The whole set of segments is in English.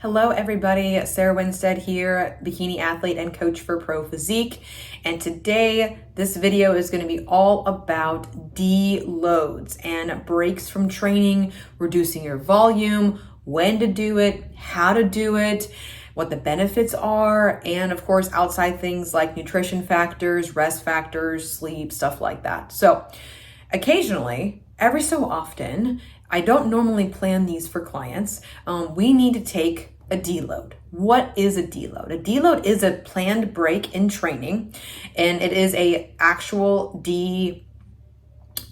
Hello everybody, Sarah Winstead here, bikini athlete and coach for Pro Physique. And today, this video is going to be all about deloads and breaks from training, reducing your volume, when to do it, how to do it, what the benefits are, and of course, outside things like nutrition factors, rest factors, sleep, stuff like that. So occasionally, every so often, I don't normally plan these for clients. We need to take a deload. What is a deload? A deload is a planned break in training, and it is a actual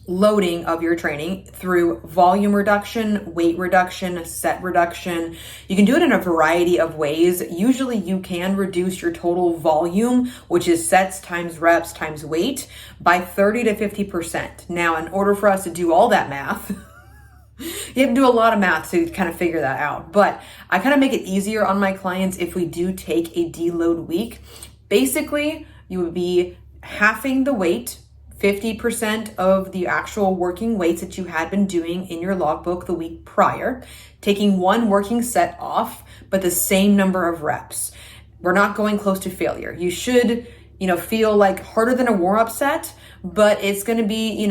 deloading of your training through volume reduction, weight reduction, set reduction. You can do it in a variety of ways. Usually you can reduce your total volume, which is sets times reps times weight, by 30 to 50%. Now, in order for us to do all that math, you have to do a lot of math to kind of figure that out. But I kind of make it easier on my clients if we do take a deload week. Basically, you would be halving the weight, 50% of the actual working weights that you had been doing in your logbook the week prior, taking one working set off, but the same number of reps. We're not going close to failure. You should, feel like harder than a warm-up set, but it's going to be,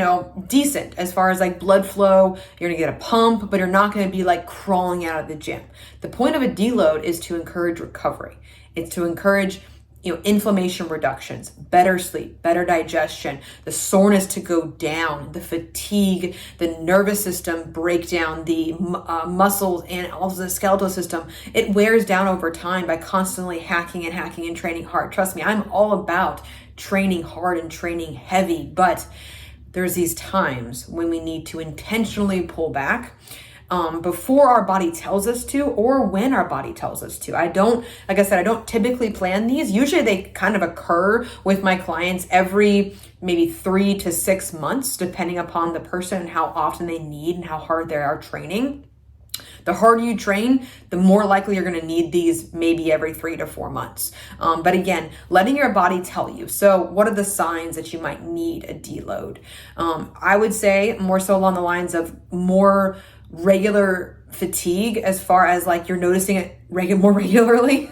decent as far as like blood flow. You're going to get a pump, but you're not going to be like crawling out of the gym. The point of a deload is to encourage recovery. It's to encourage inflammation reductions, better sleep, better digestion, the soreness to go down, the fatigue, the nervous system breakdown, the muscles, and also the skeletal system. It wears down over time by constantly hacking and training hard. Trust me, I'm all about training hard and training heavy, but there's these times when we need to intentionally pull back before our body tells us to, or when our body tells us to. I don't typically plan these. Usually they kind of occur with my clients every maybe 3 to 6 months, depending upon the person and how often they need and how hard they are training. The harder you train, the more likely you're going to need these maybe every 3 to 4 months. But again, letting your body tell you. So what are the signs that you might need a deload? I would say more so along the lines of more regular fatigue, as far as like you're noticing it more regularly,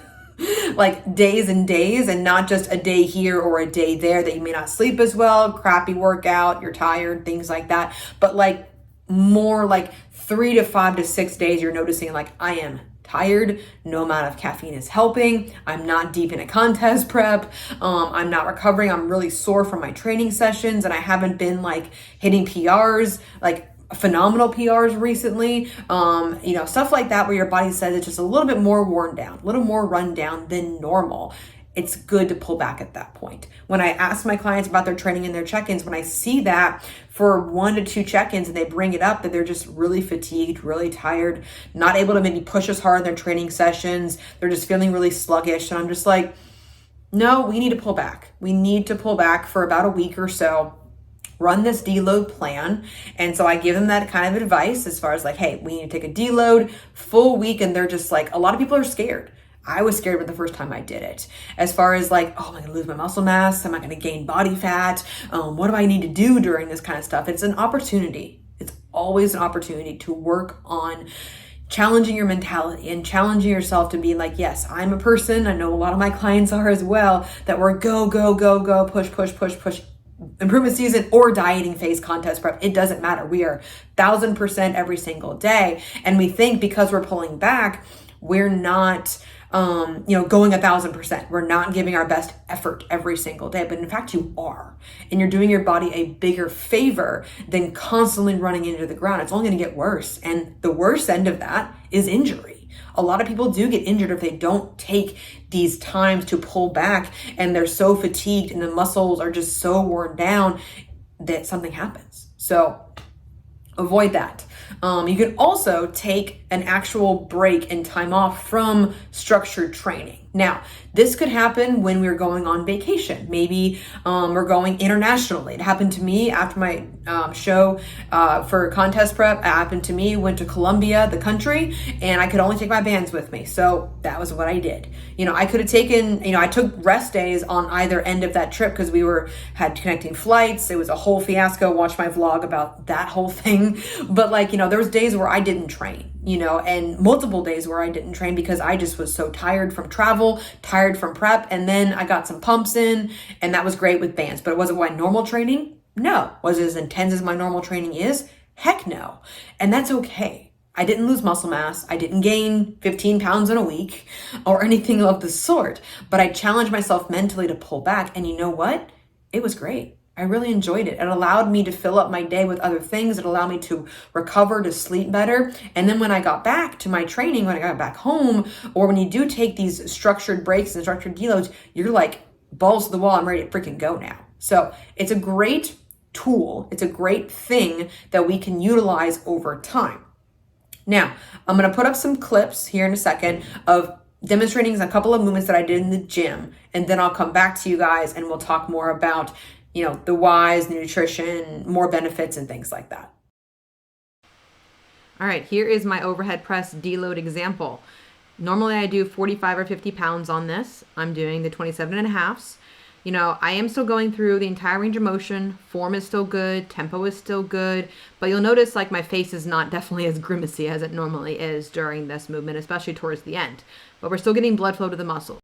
like days and days, and not just a day here or a day there that you may not sleep as well, crappy workout, you're tired, things like that. But like more like 3 to 5 to 6 days, you're noticing like, I am tired, no amount of caffeine is helping, I'm not deep in a contest prep, I'm not recovering, I'm really sore from my training sessions, and I haven't been like hitting PRs, like phenomenal PRs recently, stuff like that, where your body says it's just a little bit more worn down, a little more run down than normal. It's good to pull back at that point. When I ask my clients about their training and their check-ins, when I see that for 1 to 2 check-ins and they bring it up that they're just really fatigued, really tired, not able to maybe push as hard in their training sessions, they're just feeling really sluggish, and I'm just like, no, we need to pull back. We need to pull back for about a week or so, run this deload plan. And so I give them that kind of advice as far as like, hey, we need to take a deload full week. And they're just like, a lot of people are scared. I was scared with the first time I did it. As far as like, oh, am I going to lose my muscle mass? Am I going to gain body fat? What do I need to do during this kind of stuff? It's an opportunity. It's always an opportunity to work on challenging your mentality and challenging yourself to be like, yes, I'm a person, I know a lot of my clients are as well, that we're go, push, improvement season or dieting phase, contest prep. It doesn't matter. We are 1000% every single day. And we think because we're pulling back, we're not, going 1000%. We're not giving our best effort every single day. But in fact, you are. And you're doing your body a bigger favor than constantly running into the ground. It's only going to get worse. And the worst end of that is injury. A lot of people do get injured if they don't take these times to pull back, and they're so fatigued and the muscles are just so worn down that something happens. So avoid that. You can also take an actual break and time off from structured training. Now, this could happen when we're going on vacation. Maybe we're going internationally. It happened to me after my show for contest prep. It happened to me, went to Colombia, the country, and I could only take my bands with me. So that was what I did. I could have taken, I took rest days on either end of that trip because we had connecting flights. It was a whole fiasco. Watch my vlog about that whole thing. But there was days where I didn't train. and multiple days where I didn't train because I just was so tired from travel, tired from prep. And then I got some pumps in, and that was great with bands. But was it my normal training? No. Was it as intense as my normal training is? Heck no. And that's okay. I didn't lose muscle mass. I didn't gain 15 pounds in a week or anything of the sort. But I challenged myself mentally to pull back. And you know what? It was great. I really enjoyed it. It allowed me to fill up my day with other things. It allowed me to recover, to sleep better. And then when I got back to my training, when I got back home, or when you do take these structured breaks and structured deloads, you're like balls to the wall. I'm ready to freaking go now. So it's a great tool. It's a great thing that we can utilize over time. Now, I'm going to put up some clips here in a second of demonstrating a couple of movements that I did in the gym. And then I'll come back to you guys and we'll talk more about the whys, the nutrition, more benefits and things like that. All right, here is my overhead press deload example. Normally I do 45 or 50 pounds on this. I'm doing the 27.5s. I am still going through the entire range of motion. Form is still good. Tempo is still good. But you'll notice like my face is not definitely as grimacy as it normally is during this movement, especially towards the end. But we're still getting blood flow to the muscle.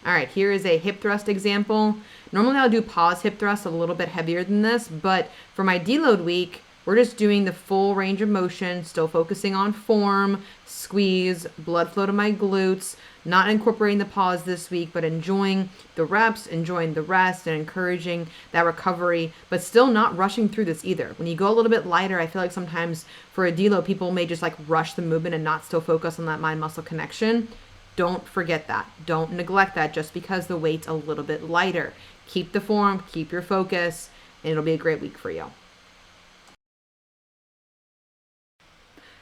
All right, here is a hip thrust example. Normally I'll do pause hip thrust a little bit heavier than this, but for my deload week, we're just doing the full range of motion, still focusing on form, squeeze, blood flow to my glutes, not incorporating the pause this week, but enjoying the reps, enjoying the rest, and encouraging that recovery, but still not rushing through this either. When you go a little bit lighter, I feel like sometimes for a deload, people may just like rush the movement and not still focus on that mind-muscle connection. Don't forget that. Don't neglect that just because the weight's a little bit lighter. Keep the form, keep your focus, and it'll be a great week for you.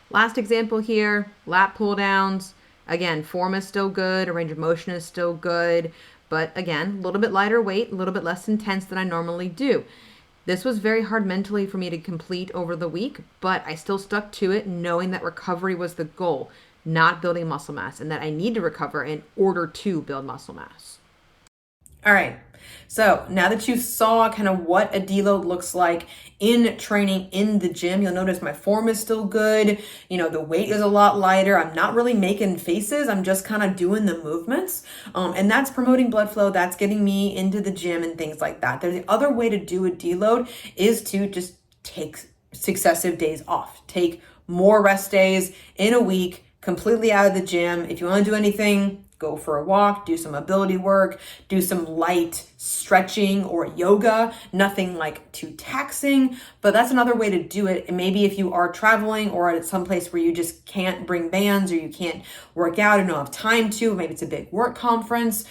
Last example here, lat pull downs. Again, form is still good, range of motion is still good, but again, a little bit lighter weight, a little bit less intense than I normally do. This was very hard mentally for me to complete over the week, but I still stuck to it knowing that recovery was the goal, not building muscle mass, and that I need to recover in order to build muscle mass. All right, so now that you saw kind of what a deload looks like in training in the gym, you'll notice my form is still good. The weight is a lot lighter. I'm not really making faces. I'm just kind of doing the movements. And that's promoting blood flow. That's getting me into the gym and things like that. The other way to do a deload is to just take successive days off. Take more rest days in a week, completely out of the gym. If you want to do anything, go for a walk, do some mobility work, do some light stretching or yoga, nothing like too taxing, but that's another way to do it. And maybe if you are traveling or at some place where you just can't bring bands or you can't work out and don't have time to, maybe it's a big work conference,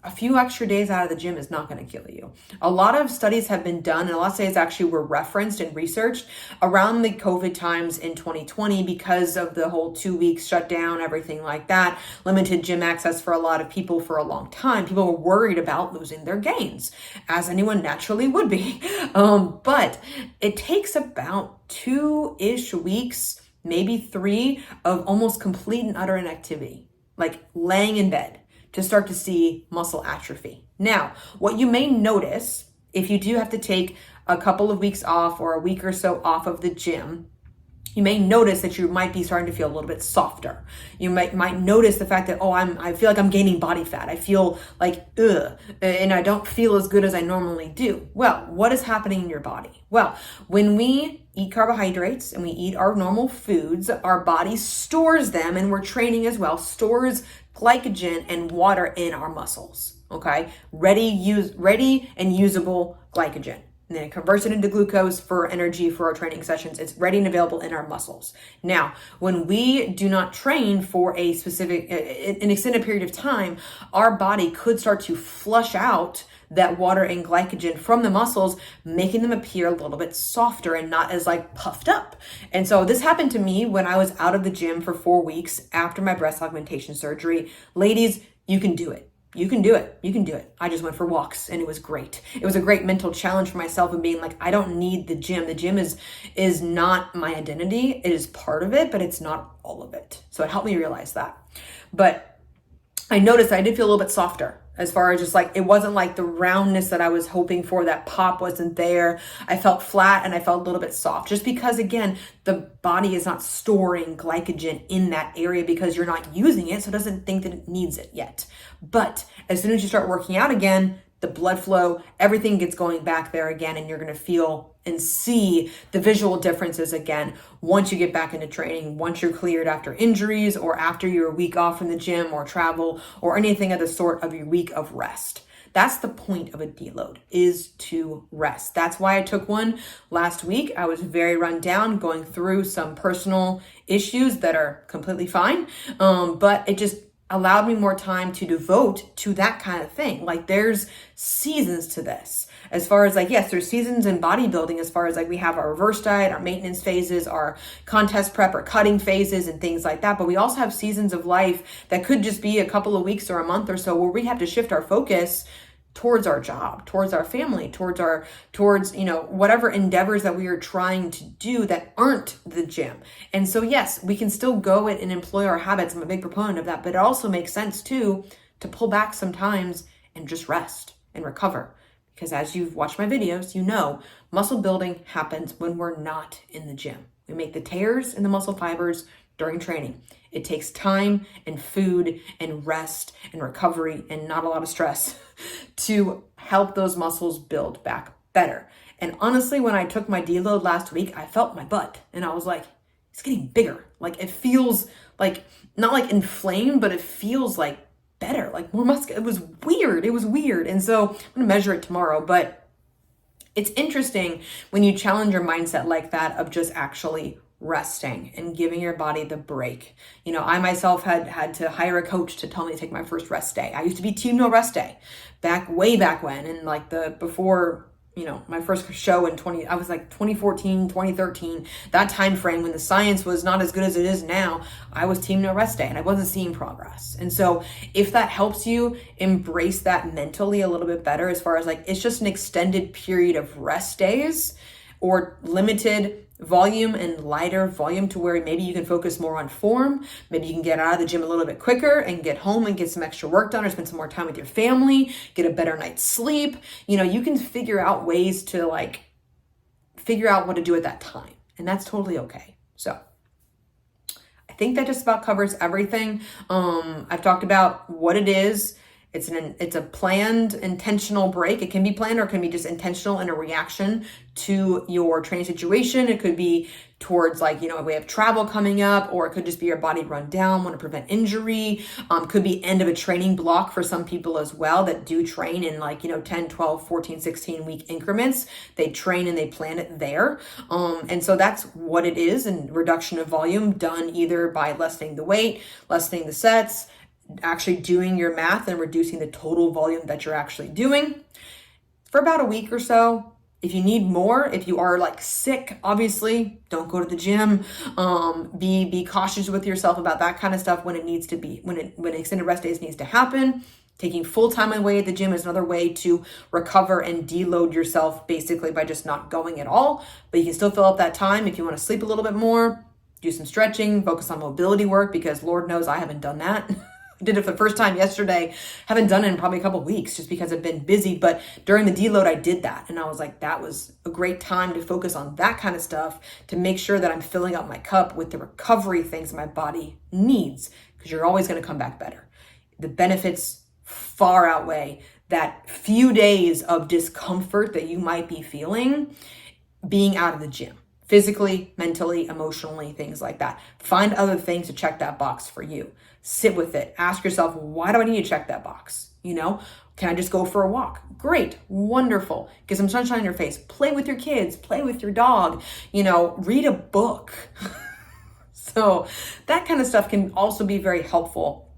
a few extra days out of the gym is not going to kill you. A lot of studies have been done, and a lot of studies actually were referenced and researched around the COVID times in 2020 because of the whole 2 weeks shutdown, everything like that, limited gym access for a lot of people for a long time. People were worried about losing their gains, as anyone naturally would be. But it takes about 2-ish weeks, maybe 3, of almost complete and utter inactivity, like laying in bed, to start to see muscle atrophy. Now, what you may notice if you do have to take a couple of weeks off or a week or so off of the gym, you may notice that you might be starting to feel a little bit softer. You might notice the fact that, I feel like I'm gaining body fat. I feel like, and I don't feel as good as I normally do. Well, what is happening in your body? Well, when we eat carbohydrates and we eat our normal foods, our body stores them, and we're training as well, stores glycogen and water in our muscles, okay? Ready and usable glycogen. And then it converts it into glucose for energy for our training sessions. It's ready and available in our muscles. Now, when we do not train for a specific, an extended period of time, our body could start to flush out that water and glycogen from the muscles, making them appear a little bit softer and not as like puffed up. And so this happened to me when I was out of the gym for 4 weeks after my breast augmentation surgery. Ladies, you can do it. You can do it. You can do it. I just went for walks and it was great. It was a great mental challenge for myself of being like, I don't need the gym. The gym is not my identity. It is part of it, but it's not all of it. So it helped me realize that. But I noticed I did feel a little bit softer as far as just like, it wasn't like the roundness that I was hoping for. That pop wasn't there. I felt flat and I felt a little bit soft, just because, again, the body is not storing glycogen in that area because you're not using it. So it doesn't think that it needs it yet. But as soon as you start working out again, the blood flow, everything gets going back there again, and you're going to feel and see the visual differences again once you get back into training, once you're cleared after injuries or after you're a week off from the gym or travel or anything of the sort of your week of rest. That's the point of a deload, is to rest. That's why I took one last week. I was very run down, going through some personal issues that are completely fine, but it just allowed me more time to devote to that kind of thing. Like, there's seasons to this. As far as like, yes, there's seasons in bodybuilding, as far as like we have our reverse diet, our maintenance phases, our contest prep or cutting phases and things like that. But we also have seasons of life that could just be a couple of weeks or a month or so where we have to shift our focus towards our job, towards our family, towards, you know, whatever endeavors that we are trying to do that aren't the gym. And so, yes, we can still go and employ our habits. I'm a big proponent of that, but it also makes sense too, to pull back sometimes and just rest and recover. Because as you've watched my videos, you know, muscle building happens when we're not in the gym. We make the tears in the muscle fibers during training. It takes time and food and rest and recovery and not a lot of stress to help those muscles build back better. And honestly, when I took my deload last week, I felt my butt and I was like, it's getting bigger. Like, it feels like, not like inflamed, but it feels like better, like more muscular. It was weird. It was weird. And so I'm going to measure it tomorrow, but it's interesting when you challenge your mindset like that of just actually resting and giving your body the break. You know, I myself had to hire a coach to tell me to take my first rest day. I used to be team no rest day way back when, and like before, you know, my first show in 2014, 2013, that time frame when the science was not as good as it is now, I was team no rest day and I wasn't seeing progress. And so if that helps you embrace that mentally a little bit better, as far as like, it's just an extended period of rest days or limited volume and lighter volume to where maybe you can focus more on form. Maybe you can get out of the gym a little bit quicker and get home and get some extra work done, or spend some more time with your family, get a better night's sleep. You know, you can figure out ways to like figure out what to do at that time. And that's totally okay. So I think that just about covers everything. I've talked about what it is. It's a planned, intentional break. It can be planned or it can be just intentional in a reaction to your training situation. It could be towards like, you know, we have travel coming up, or it could just be your body run down, want to prevent injury. Could be end of a training block for some people as well that do train in like, you know, 10, 12, 14, 16 week increments. They train and they plan it there. And so that's what it is. And reduction of volume done either by lessening the weight, lessening the sets, actually doing your math and reducing the total volume that you're actually doing for about a week or so. If you need more, if you are like sick, obviously don't go to the gym. Be cautious with yourself about that kind of stuff when it needs to be, when extended rest days needs to happen. Taking full time away at the gym is another way to recover and deload yourself, basically by just not going at all. But you can still fill up that time if you want to sleep a little bit more, do some stretching, focus on mobility work, because Lord knows I haven't done that. Did it for the first time yesterday. Haven't done it in probably a couple of weeks just because I've been busy. But during the deload, I did that. And I was like, that was a great time to focus on that kind of stuff, to make sure that I'm filling up my cup with the recovery things my body needs, because you're always going to come back better. The benefits far outweigh that few days of discomfort that you might be feeling being out of the gym. Physically, mentally, emotionally, things like that. Find other things to check that box for you. Sit with it. Ask yourself, why do I need to check that box? You know, can I just go for a walk? Great, wonderful. Get some sunshine in your face. Play with your kids. Play with your dog. You know, read a book. So that kind of stuff can also be very helpful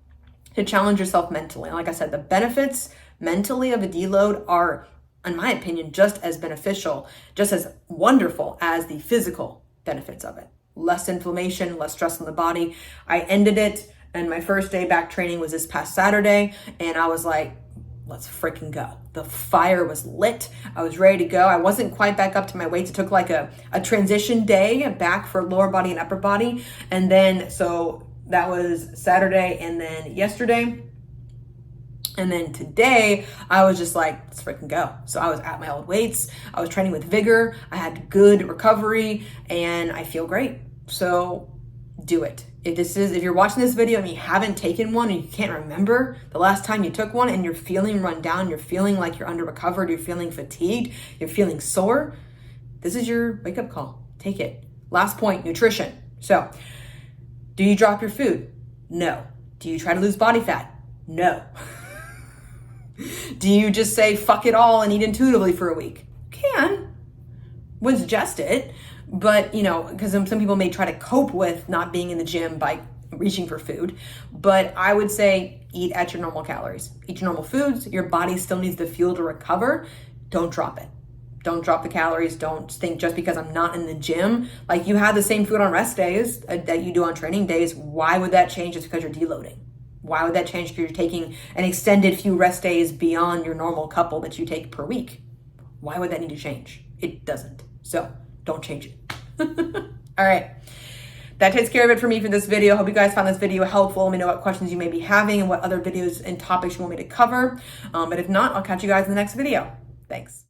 to challenge yourself mentally. And like I said, the benefits mentally of a deload are, in my opinion, just as beneficial, just as wonderful as the physical benefits of it. Less inflammation, less stress on the body. I ended it, and my first day back training was this past Saturday, and I was like, let's freaking go. The fire was lit. I was ready to go. I wasn't quite back up to my weights. It took like a transition day back for lower body and upper body. And then, so that was Saturday, and then yesterday, And then today I was just like, let's freaking go. So I was at my old weights. I was training with vigor. I had good recovery and I feel great. So do it. If you're watching this video and you haven't taken one and you can't remember the last time you took one and you're feeling run down, you're feeling like you're under recovered, you're feeling fatigued, you're feeling sore, this is your wake up call. Take it. Last point, nutrition. So do you drop your food? No. Do you try to lose body fat? No. Do you just say fuck it all and eat intuitively for a week? Can. Wouldn't suggest it. But, because some people may try to cope with not being in the gym by reaching for food. But I would say eat at your normal calories. Eat your normal foods. Your body still needs the fuel to recover. Don't drop it. Don't drop the calories. Don't think just because I'm not in the gym. Like you have the same food on rest days that you do on training days. Why would that change just because you're deloading? Why would that change if you're taking an extended few rest days beyond your normal couple that you take per week? Why would that need to change? It doesn't. So don't change it. All right. That takes care of it for me for this video. Hope you guys found this video helpful. Let me know what questions you may be having and what other videos and topics you want me to cover. But if not, I'll catch you guys in the next video. Thanks.